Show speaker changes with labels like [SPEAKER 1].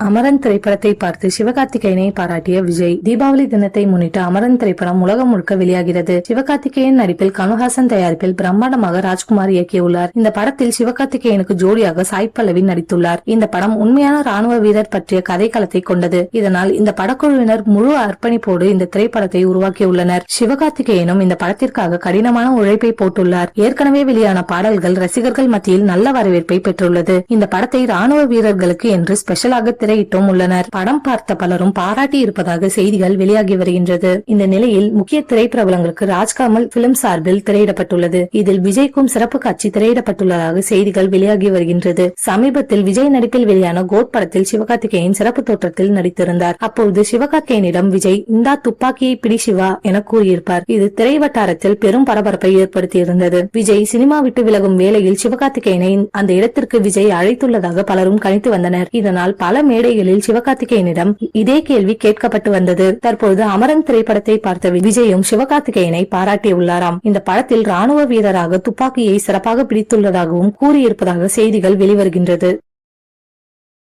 [SPEAKER 1] அமரன் திரைப்படத்தை பார்த்து சிவகார்த்திகேயனை பாராட்டிய விஜய். தீபாவளி தினத்தை முன்னிட்டு அமரன் திரைப்படம் உலகம் முழுக்க வெளியாகிறது. சிவகார்த்திகேயன் நடிப்பில் கமல்ஹாசன் தயாரிப்பில் பிரம்மாண்டமாக ராஜ்குமார் இயக்கியுள்ளார். இந்த படத்தில் சிவகார்த்திகேயனுக்கு ஜோடியாக சாய் பல்லவி நடித்துள்ளார். இந்த படம் உண்மையான ராணுவ வீரர் பற்றிய கதைக்களத்தை கொண்டது. இதனால் இந்த படக்குழுவினர் முழு அர்ப்பணிப்போடு இந்த திரைப்படத்தை உருவாக்கியுள்ளனர். சிவகார்த்திகேயனும் இந்த படத்திற்காக கடினமான உழைப்பை போட்டுள்ளார். ஏற்கனவே வெளியான பாடல்கள் ரசிகர்கள் மத்தியில் நல்ல வரவேற்பை பெற்றுள்ளது. இந்த படத்தை ராணுவ வீரர்களுக்கு என்று ஸ்பெஷலாக திரையிட்டும் உள்ளனர். படம் பார்த்த பலரும் பாராட்டி இருப்பதாக செய்திகள் வெளியாகி வருகின்றது. இந்த நிலையில் முக்கிய திரைப்பிரபலங்களுக்கு ராஜ்கமல் பிலிம் சார்பில் திரையிடப்பட்டுள்ளது. இதில் விஜய்க்கும் சிறப்பு காட்சி திரையிடப்பட்டுள்ளதாக செய்திகள் வெளியாகி வருகின்றது. சமீபத்தில் விஜய் நடிப்பில் வெளியான கோட் படத்தில் சிவகார்த்திகேயன் சிறப்பு தோற்றத்தில் நடித்திருந்தார். அப்போது சிவகார்த்திகேயனிடம் விஜய் இந்தா துப்பாக்கியை பிடி சிவா என கூறியிருப்பார். இது திரை வட்டாரத்தில் பெரும் பரபரப்பை ஏற்படுத்தியிருந்தது. விஜய் சினிமா விட்டு விலகும் வேளையில் சிவகார்த்திகேயனை அந்த இடத்திற்கு விஜய் அழைத்துள்ளதாக பலரும் கணித்து வந்தனர். இதனால் பல மேடைகளில் சிவகார்த்திகேயனிடம் இதே கேள்வி கேட்கப்பட்டு வந்தது. தற்போது அமரன் திரைப்படத்தை பார்த்த விஜயும் சிவகார்த்திகேயனை பாராட்டியுள்ளாராம். இந்த படத்தில் ராணுவ வீரராக துப்பாக்கியை சிறப்பாக பிடித்துள்ளதாகவும் கூறியிருப்பதாக செய்திகள் வெளிவருகின்றது.